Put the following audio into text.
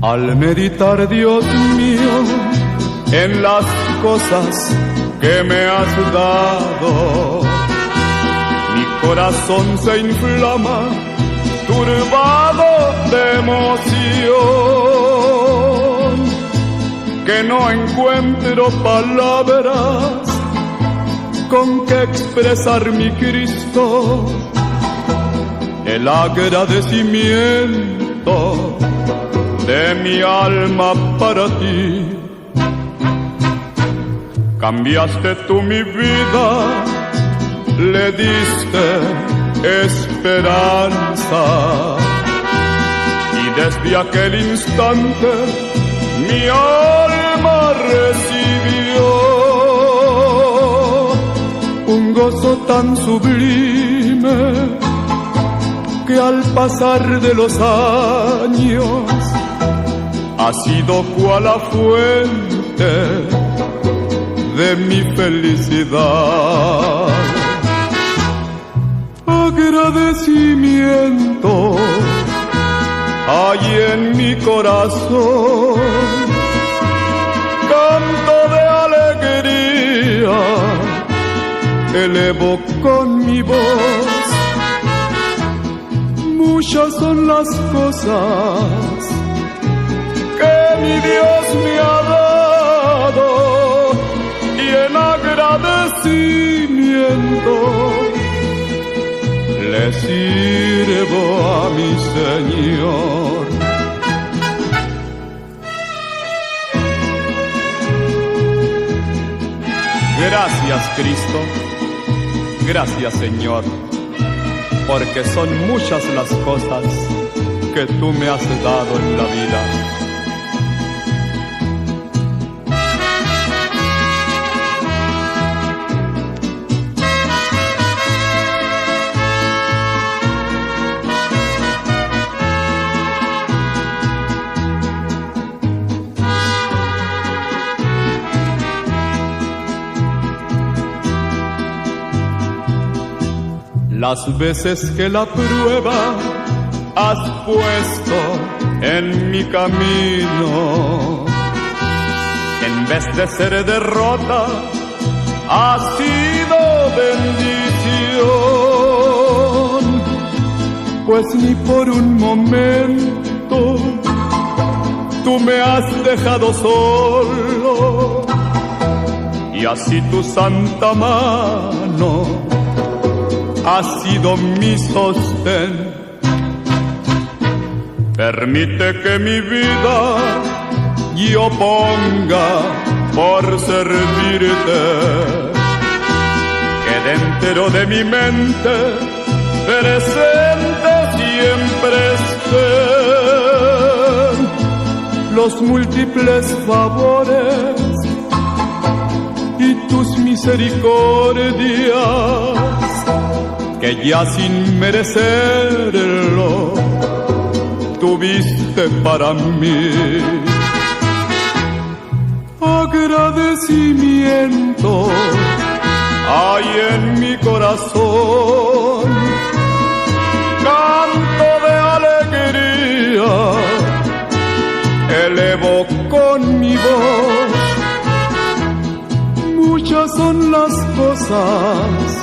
Al meditar, Dios mío, en las cosas que me has dado, mi corazón se inflama, turbado de emoción, que no encuentro palabras con que expresar, mi Cristo, el agradecimiento de mi alma para ti. Cambiaste tú mi vida, le diste esperanza, y desde aquel instante mi alma recibió un gozo tan sublime que al pasar de los años ha sido cual la fuente de mi felicidad. Agradecimiento hay en mi corazón, canto de alegría elevo con mi voz. Muchas son las cosas que mi Dios me ha dado, y en agradecimiento le sirvo a mi Señor. Gracias, Cristo, gracias, Señor, porque son muchas las cosas que tú me has dado en la vida. Las veces que la prueba has puesto en mi camino, en vez de ser derrota, ha sido bendición, pues ni por un momento tú me has dejado solo, y así tu santa mano ha sido mi sostén. Permite que mi vida yo ponga por servirte, que dentro de mi mente presente siempre estén los múltiples favores y tus misericordias, que ya sin merecerlo tuviste para mí. Agradecimiento hay en mi corazón, canto de alegría elevo con mi voz. Muchas son las cosas